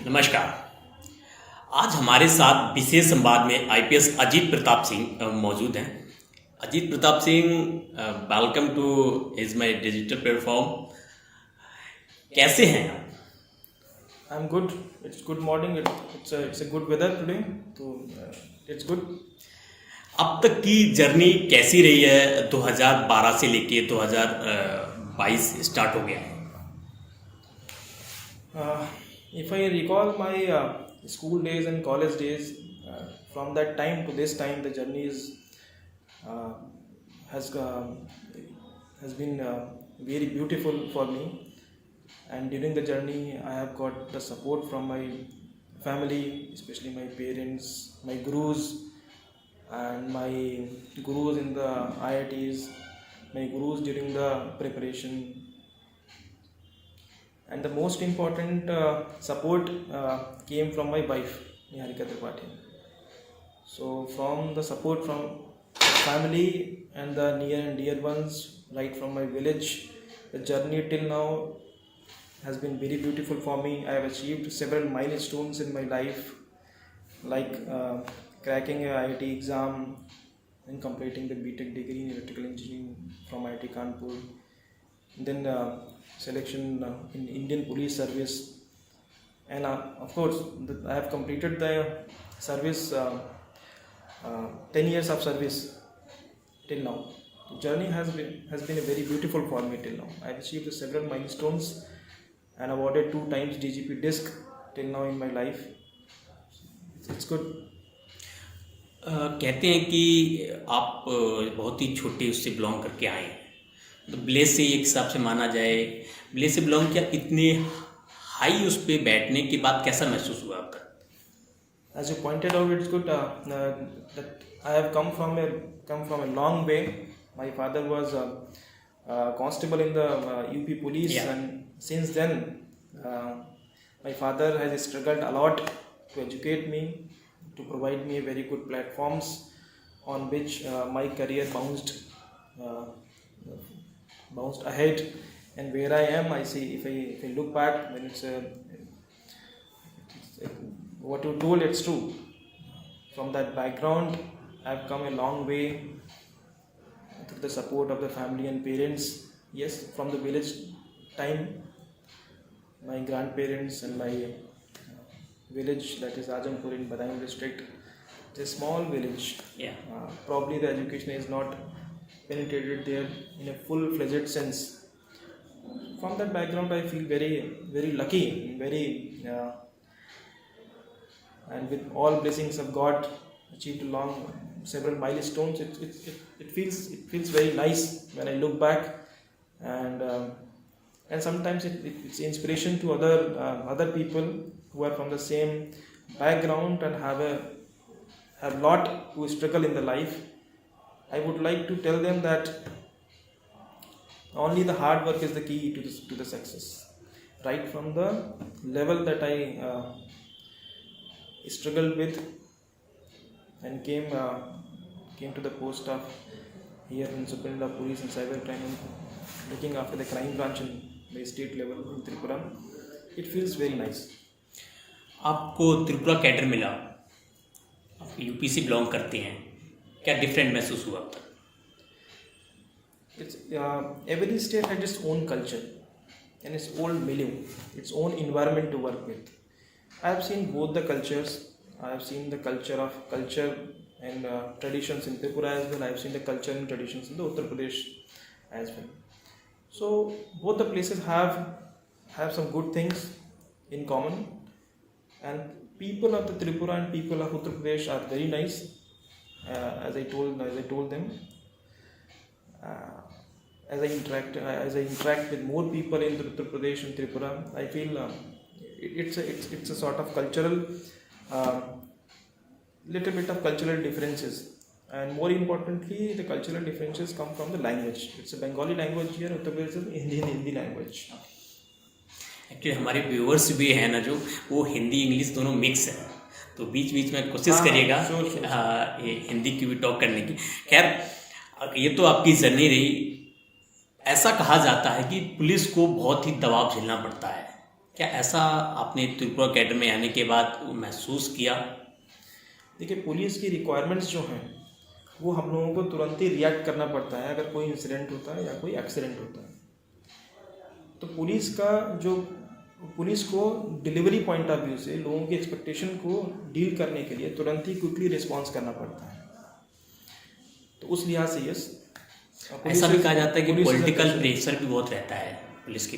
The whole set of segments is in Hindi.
नमस्कार। आज हमारे साथ विशेष संवाद में आईपीएस अजीत प्रताप सिंह मौजूद हैं। Ajit Pratap Singh, welcome two is my digital platform. कैसे हैं आप? I'm good. It's good morning. It's a good weather today, so it's good. अब तक की जर्नी कैसी रही है? 2012 से लेके 2022 स्टार्ट हो गया है। If I recall my school days and college days, from that time to this time, the journey uh, has uh, has been very beautiful for me. And during the journey, I have got the support from my family, especially my parents, my gurus, and my gurus in the IITs, my gurus during the preparation, and the most important support came from my wife, Niharika Tripathi. So from the support from family and the near and dear ones, right from my village, the journey till now has been very beautiful for me. I have achieved several milestones in my life, like cracking a IIT exam and completing the BTech degree in electrical engineering from IIT Kanpur, then selection in Indian Police Service, and of course I have completed the service 10 years of service till now. The journey has been a very beautiful for me till now. I have achieved several milestones and awarded 2 times DGP disc till now in my life. It's good. कहते हैं कि आप बहुत ही छोटे उससे बिलोंग करके आए हैं, तो ब्लेस से एक हिसाब से माना जाए, ब्लेस से बिलोंग किया। इतने हाई उस पर बैठने के बाद कैसा महसूस हुआ आपका? As you pointed out, it's good that I have come from a long way. My father was constable in the UP police, Yeah. and since then my father has struggled a lot to educate me, to provide me very good platforms on which my career bounced ahead, and where I am, I see, if I look back, then it's what you told, it's true. From that background, I've come a long way through the support of the family and parents. Yes, from the village time, my grandparents and my village, that is Ajampur in Badaun district. It's a small village. Yeah. Probably the education is not penetrated there in a full-fledged sense. From that background, I feel very, very lucky, and with all blessings of God, achieved along several milestones. It feels very nice when I look back, and sometimes it's inspiration to other people who are from the same background and have lot to struggle in the life. I would like to tell them that only the hard work is the key to the success. Right from the level that I struggled with and came to the post of here in Superintendent of Police and Cyber Crime, looking after the crime branch in the state level in Tripura. It feels very nice. आपको त्रिपुरा कैडर मिला, आप यूपी से बिलोंग करते हैं, क्या डिफरेंट महसूस हुआ अब तक? It's every state has its own culture and its own milieu, its own environment to work with. I have seen both the cultures. I have seen the culture and traditions in Tripura as well. I have seen the culture and traditions in the Uttar Pradesh as well. So both the places have some good things in common, and people of the Tripura and people of Uttar Pradesh are very nice. As I told them, as I interact with more people in Uttar Pradesh and Tripura, I feel it's a sort of cultural, little bit of cultural differences, and more importantly, the cultural differences come from the language. It's a Bengali language here, Uttar Pradesh is Hindi language. Actually हमारे व्यूअर्स भी हैं ना, जो वो हिंदी इंग्लिश दोनों मिक्स है, तो बीच बीच में कोशिश करिएगा हिंदी की भी टॉक करने की। खैर, ये तो आपकी जर्नी रही। ऐसा कहा जाता है कि पुलिस को बहुत ही दबाव झेलना पड़ता है, क्या ऐसा आपने त्रिपुरा कैडर में आने के बाद महसूस किया? देखिए, पुलिस की रिक्वायरमेंट्स जो हैं वो हम लोगों को तुरंत ही रिएक्ट करना पड़ता है अगर कोई इंसिडेंट होता है या कोई एक्सीडेंट होता है। तो पुलिस को डिलीवरी पॉइंट ऑफ व्यू से लोगों की एक्सपेक्टेशन को डील करने के लिए तुरंत ही क्विकली रिस्पॉन्स करना पड़ता है। तो उस लिहाज से यस, ऐसा भी कहा जाता है कि पॉलिटिकल प्रेशर भी बहुत रहता है पुलिस के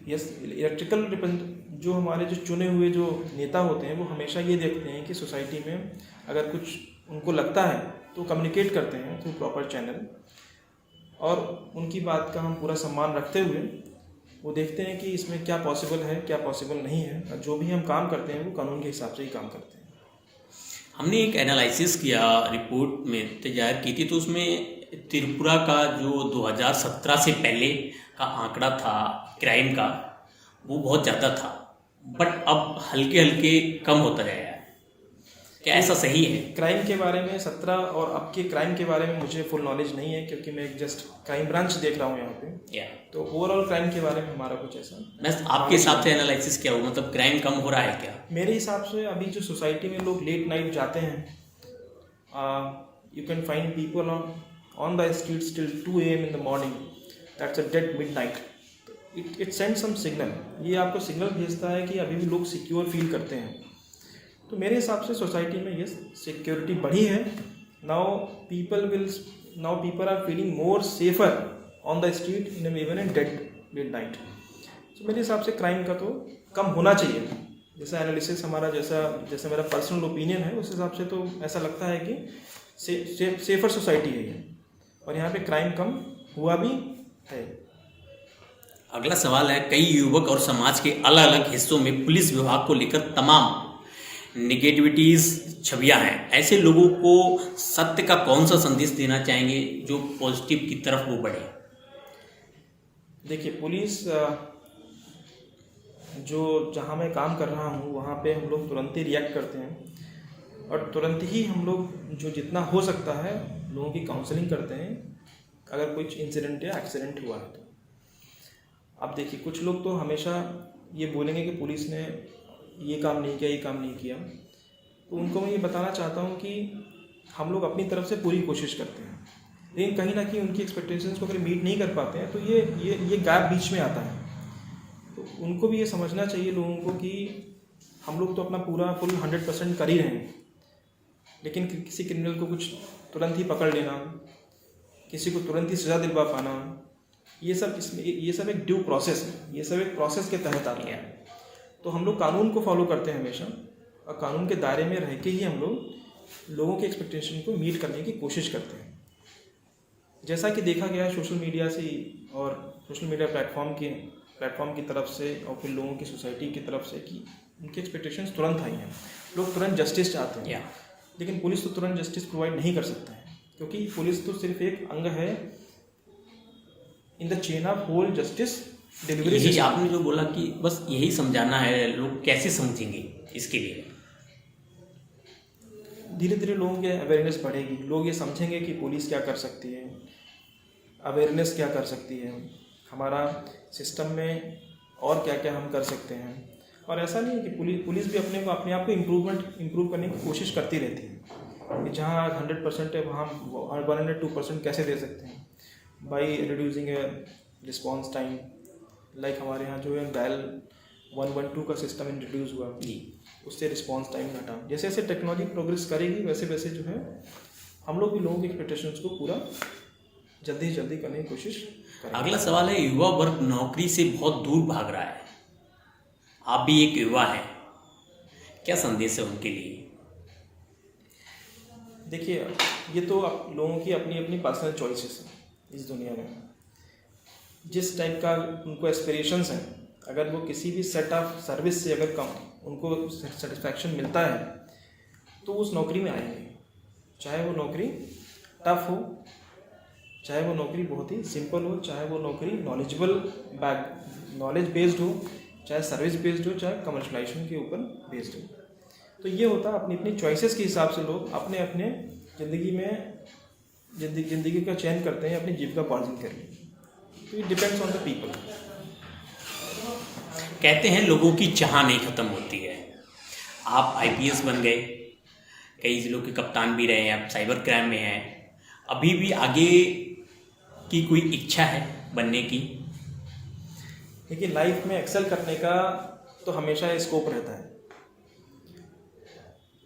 यस, इलेक्ट्रिकल जो हमारे जो चुने हुए जो नेता होते हैं वो हमेशा ये देखते हैं कि सोसाइटी में अगर कुछ उनको लगता है तो कम्युनिकेट करते हैं थ्रू प्रॉपर चैनल, और उनकी बात का हम पूरा सम्मान रखते हुए वो देखते हैं कि इसमें क्या पॉसिबल है क्या पॉसिबल नहीं है, और जो भी हम काम करते हैं वो कानून के हिसाब से ही काम करते हैं। हमने एक एनालिसिस किया, रिपोर्ट में तैयार की थी, तो उसमें त्रिपुरा का जो 2017 से पहले का आंकड़ा था क्राइम का वो बहुत ज़्यादा था, बट अब हल्के हल्के कम होता जाएगा। क्या ऐसा सही है? क्राइम के बारे में 17 और अब के क्राइम के बारे में मुझे फुल नॉलेज नहीं है क्योंकि मैं जस्ट क्राइम ब्रांच देख रहा हूँ यहाँ पे। तो ओवरऑल क्राइम के बारे में हमारा कुछ ऐसा बस आपके हिसाब से एनालिसिस क्या हो, मतलब क्राइम कम हो रहा है क्या? मेरे हिसाब से अभी जो सोसाइटी में लोग लेट नाइट जाते हैं, you can find people on the streets till 2 AM in the morning, that's a dead midnight. It send some signal, ये आपको सिग्नल भेजता है कि अभी भी लोग सिक्योर फील करते हैं। तो मेरे हिसाब से सोसाइटी में यस सिक्योरिटी बढ़ी है। Now people are feeling more safer on the street even in dead midnight. तो मेरे हिसाब से क्राइम का तो कम होना चाहिए, जैसा एनालिसिस हमारा जैसा मेरा पर्सनल ओपिनियन है उस हिसाब से तो ऐसा लगता है कि सेफर सोसाइटी है ये, और यहाँ पे क्राइम कम हुआ भी है। अगला सवाल है, कई युवक और समाज के अलग अलग हिस्सों में पुलिस विभाग को लेकर तमाम निगेटिविटीज छवियां हैं। ऐसे लोगों को सत्य का कौन सा संदेश देना चाहेंगे जो पॉजिटिव की तरफ वो बढ़े? देखिए, पुलिस जो जहाँ मैं काम कर रहा हूँ वहाँ पे हम लोग तुरंत ही रिएक्ट करते हैं और तुरंत ही हम लोग जो जितना हो सकता है लोगों की काउंसलिंग करते हैं अगर कुछ इंसिडेंट या एक्सीडेंट हुआ है तो। अब देखिए, कुछ लोग तो हमेशा ये बोलेंगे कि पुलिस ने ये काम नहीं किया, ये काम नहीं किया, तो उनको मैं ये बताना चाहता हूँ कि हम लोग अपनी तरफ से पूरी कोशिश करते हैं, लेकिन कहीं ना कहीं उनकी एक्सपेक्टेशंस को अगर मीट नहीं कर पाते हैं तो ये गैप बीच में आता है। तो उनको भी ये समझना चाहिए लोगों को कि हम लोग तो अपना पूरा फुल 100% कर ही रहे हैं, लेकिन किसी क्रिमिनल को कुछ तुरंत ही पकड़ लेना, किसी को तुरंत ही सज़ा दिलवा पाना, ये सब एक ड्यू प्रोसेस है, ये सब एक प्रोसेस के तहत आता है। तो हम लोग कानून को फॉलो करते हैं हमेशा, और कानून के दायरे में रह के ही हम लोगों के एक्सपेक्टेशन को मीट करने की कोशिश करते हैं। जैसा कि देखा गया है सोशल मीडिया से और सोशल मीडिया प्लेटफॉर्म की तरफ से और फिर लोगों की सोसाइटी की तरफ से कि उनकी एक्सपेक्टेशंस तुरंत आई हैं, लोग तुरंत जस्टिस चाहते हैं। लेकिन पुलिस तो तुरंत जस्टिस प्रोवाइड नहीं कर सकता है, क्योंकि पुलिस तो सिर्फ एक अंग है in the chain of whole justice delivery. यही आपने जो बोला कि बस यही समझाना है, लोग कैसे समझेंगे इसके लिए? धीरे धीरे लोगों के अवेयरनेस बढ़ेगी, लोग ये समझेंगे कि पुलिस क्या कर सकती है, अवेयरनेस क्या कर सकती है, हमारा सिस्टम में और क्या क्या हम कर सकते हैं। और ऐसा नहीं है कि पुलिस भी अपने आप को इम्प्रूव करने की कोशिश करती रहती है कि जहाँ 100% है वहाँ 102% कैसे दे सकते हैं, by reducing response time. Like हमारे यहाँ जो है डायल 112 का सिस्टम इंट्रोड्यूस हुआ, उससे रिस्पॉन्स टाइम घटा। जैसे जैसे टेक्नोलॉजी प्रोग्रेस करेगी वैसे वैसे जो है हम लोग भी लोगों की एक्सपेक्टेशंस को पूरा जल्दी से जल्दी करने की कोशिश करेंगे। अगला सवाल है, युवा वर्ग नौकरी से बहुत दूर भाग रहा है, आप भी एक युवा हैं, क्या संदेश है उनके लिए? देखिए, ये तो लोगों की अपनी अपनी पर्सनल चॉइसेस हैं इस दुनिया में। जिस टाइप का उनको एस्पिरेशंस हैं, अगर वो किसी भी सेट ऑफ सर्विस से अगर उनको सेटिस्फैक्शन मिलता है तो उस नौकरी में आएंगे, चाहे वो नौकरी टफ हो, चाहे वो नौकरी बहुत ही सिंपल हो, चाहे वो नौकरी नॉलेज बेस्ड हो, चाहे सर्विस बेस्ड हो, चाहे कमर्शलाइजेशन के ऊपर बेस्ड हो। तो ये होता है अपनी अपनी चॉइसेस के हिसाब से लोग अपने अपने जिंदगी का चयन करते हैं अपनी जीविका पार्जन के लिए। तो it depends on the people. कहते हैं लोगों की चाह नहीं ख़त्म होती है। आप आईपीएस बन गए, कई ज़िलों के कप्तान भी रहे हैं, आप साइबर क्राइम में हैं, अभी भी आगे की कोई इच्छा है बनने की? देखिए, लाइफ में एक्सेल करने का तो हमेशा स्कोप रहता है।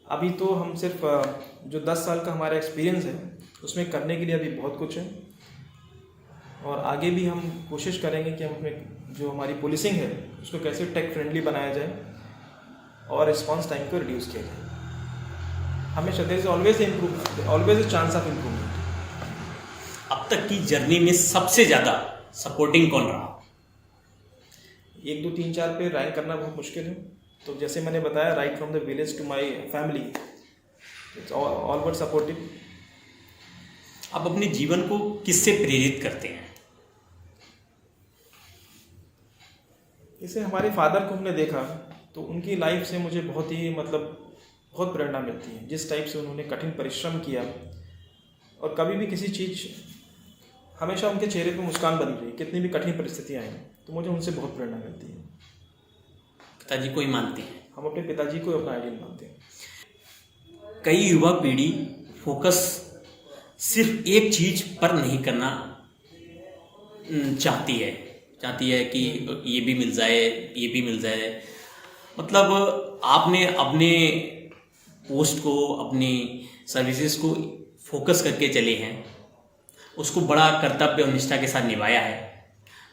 अभी तो हम सिर्फ जो 10 साल का हमारा एक्सपीरियंस है उसमें करने के लिए अभी बहुत कुछ है, और आगे भी हम कोशिश करेंगे कि हम अपने जो हमारी पुलिसिंग है उसको कैसे टेक फ्रेंडली बनाया जाए और रिस्पांस टाइम को रिड्यूस किया जाए। हमेशा there is always a chance of improvement. अब तक की जर्नी में सबसे ज़्यादा सपोर्टिंग कौन रहा? 1 2 3 4 पे रैंक करना बहुत मुश्किल है। तो जैसे मैंने बताया, right from the village to my family, it's all but supportive. आप अपने जीवन को किससे प्रेरित करते हैं? जैसे हमारे फादर को हमने देखा तो उनकी लाइफ से मुझे बहुत ही बहुत प्रेरणा मिलती है। जिस टाइप से उन्होंने कठिन परिश्रम किया और कभी भी किसी चीज़, हमेशा उनके चेहरे पे मुस्कान बनी रही, कितनी भी कठिन परिस्थितियाँ आएँ, तो मुझे उनसे बहुत प्रेरणा मिलती है। पिताजी को ही मानते हैं? हम अपने पिताजी को अपना आइडियल मानते हैं। कई युवा पीढ़ी फोकस सिर्फ एक चीज पर नहीं करना चाहती है कि ये भी मिल जाए, ये भी मिल जाए। मतलब आपने अपने पोस्ट को, अपनी सर्विसेज को फोकस करके चले हैं, उसको बड़ा कर्तव्य और निष्ठा के साथ निभाया है।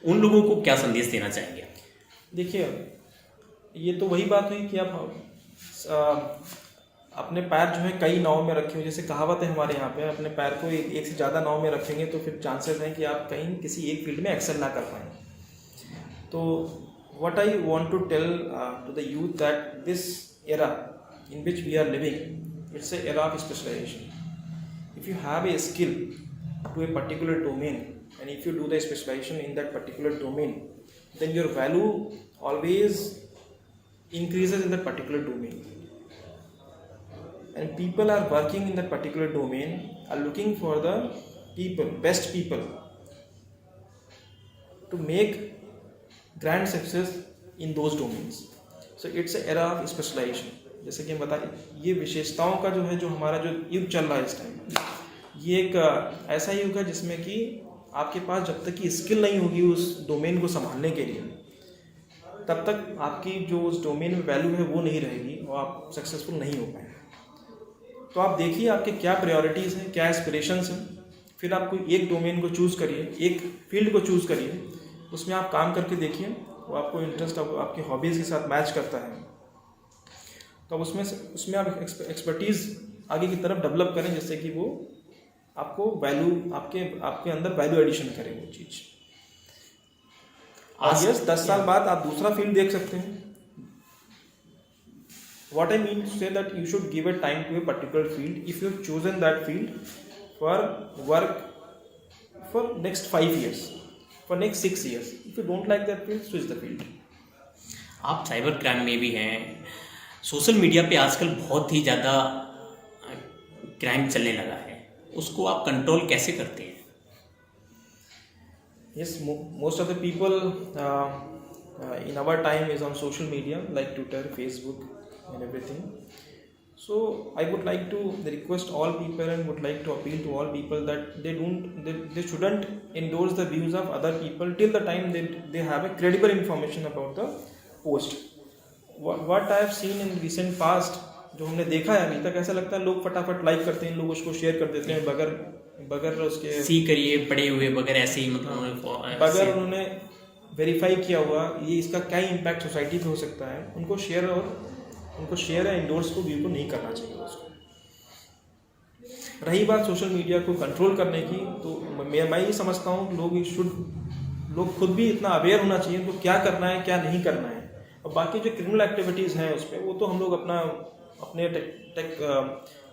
उन लोगों को क्या संदेश देना चाहेंगे? देखिए, ये तो वही बात हुई कि आप अपने पैर जो है कई नाव में रखे हुए, जैसे कहावत है हमारे यहाँ पे, अपने पैर को एक से ज़्यादा नाव में रखेंगे तो फिर चांसेस हैं कि आप कहीं किसी एक फील्ड में एक्सेल ना कर पाएँ। तो what I want to tell to the youth that this era in which we are living, it's an era of specialization. If you have a skill to a particular domain and if you do the specialization in that particular domain, then your value always increases in that particular domain. And people are working in that particular domain are looking for the best people to make grand success in those domains. So it's an era of specialization. जैसे कि हम बताएं, ये विशेषताओं का जो है, जो हमारा जो युग चल रहा है इस टाइम, ये एक ऐसा युग है जिसमें कि आपके पास जब तक की स्किल नहीं होगी उस डोमेन को संभालने के लिए, तब तक आपकी जो उस डोमेन में वैल्यू है वो नहीं रहेगी और आप सक्सेसफुल नहीं हो पाएंगे। तो आप देखिए आपके क्या प्रायोरिटीज़ हैं, क्या एस्पिरेशंस हैं, फिर आप कोई एक डोमेन को चूज़ करिए, एक फील्ड को चूज़ करिए, उसमें आप काम करके देखिए, वो आपको इंटरेस्ट आपकी हॉबीज़ के साथ मैच करता है, तो उसमें आप एक्सपर्टीज़ आगे की तरफ डेवलप करें, जिससे कि वो आपको वैल्यू, आपके अंदर वैल्यू एडिशन करे वो चीज़। और यस, 10 साल बाद आप दूसरा फील्ड देख सकते हैं। What I mean to say that you should give a time to a particular field if you've chosen that field for work for next 5 years, for next 6 years. If you don't like that field, switch the field. आप साइबर क्राइम में भी हैं, सोशल मीडिया पे आजकल बहुत ही ज़्यादा क्राइम चलने लगा है, उसको आप कंट्रोल कैसे करते हैं? Yes, most of the people in our time is on social media like Twitter, Facebook and everything. So I would like to request all people and would like to appeal to all people that they shouldn't endorse the views of other people till the time they have a credible information about the post. What I have seen in recent past, जो हमने देखा है अभी तक, ऐसा लगता है लोग फटाफट लाइक करते हैं, लोग उसको शेयर कर देते हैं बगैर उसके सी करिए पड़े हुए, बगैर ऐसे ही, मतलब बगैर उन्होंने वेरीफाई किया हुआ ये इसका क्या इम्पैक्ट सोसाइटी पे हो सकता है, उनको शेयर या इंडोर्स को व्यू को नहीं करना चाहिए उसको। रही बात सोशल मीडिया को कंट्रोल करने की, तो मैं ये समझता हूँ लोग खुद भी इतना अवेयर होना चाहिए उनको क्या करना है क्या नहीं करना है। और बाकी जो क्रिमिनल एक्टिविटीज़ हैं उस पर, वो तो हम लोग अपने टेक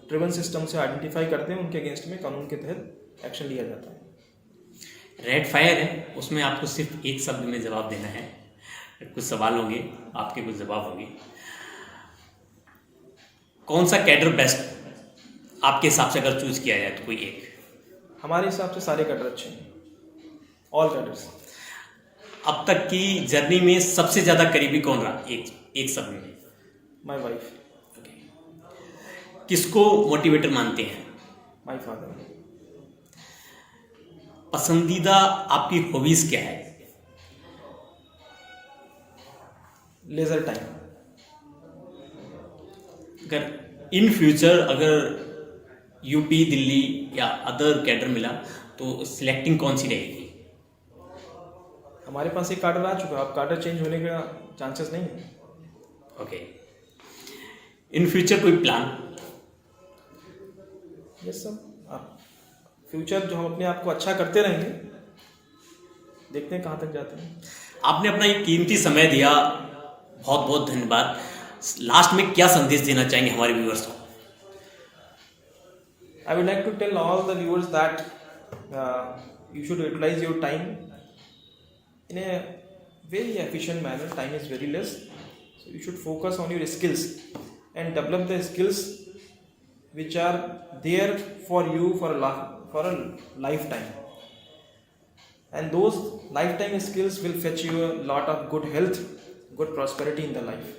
ड्रिवन सिस्टम से आइडेंटिफाई करते हैं, उनके अगेंस्ट में कानून के तहत एक्शन लिया जाता है। रेड फायर है, उसमें आपको सिर्फ एक शब्द में जवाब देना है, कुछ सवाल होंगे, आपके कुछ जवाब होंगे। कौन सा कैडर बेस्ट आपके हिसाब से अगर चूज किया जाए तो कोई एक? हमारे हिसाब से सारे कैडर अच्छे हैं, ऑल कैडर्स। अब तक की जर्नी में सबसे ज़्यादा करीबी कौन रहा, एक शब्द में? My wife, किसको मोटिवेटर मानते हैं? my father. पसंदीदा आपकी हॉबीज क्या है? Leisure time. अगर इन फ्यूचर अगर यूपी, दिल्ली या अदर कैडर मिला तो सिलेक्टिंग कौन सी रहेगी? हमारे पास एक कार्डर आ चुका है, अब कार्डर चेंज होने का चांसेस नहीं है. ओके. इन फ्यूचर कोई प्लान? यस सर, फ्यूचर जो हम अपने आप को अच्छा करते रहेंगे, देखते हैं कहाँ तक जाते हैं. आपने अपना ये कीमती समय दिया, बहुत बहुत धन्यवाद. लास्ट में क्या संदेश देना चाहेंगे हमारे व्यूअर्स को? I would like to tell all the viewers that you should utilize your time in a very efficient manner. Time is very less, so you should focus on your skills and develop the skills which are there for you for a lifetime. And those lifetime skills will fetch you a lot of good health, good prosperity in the life.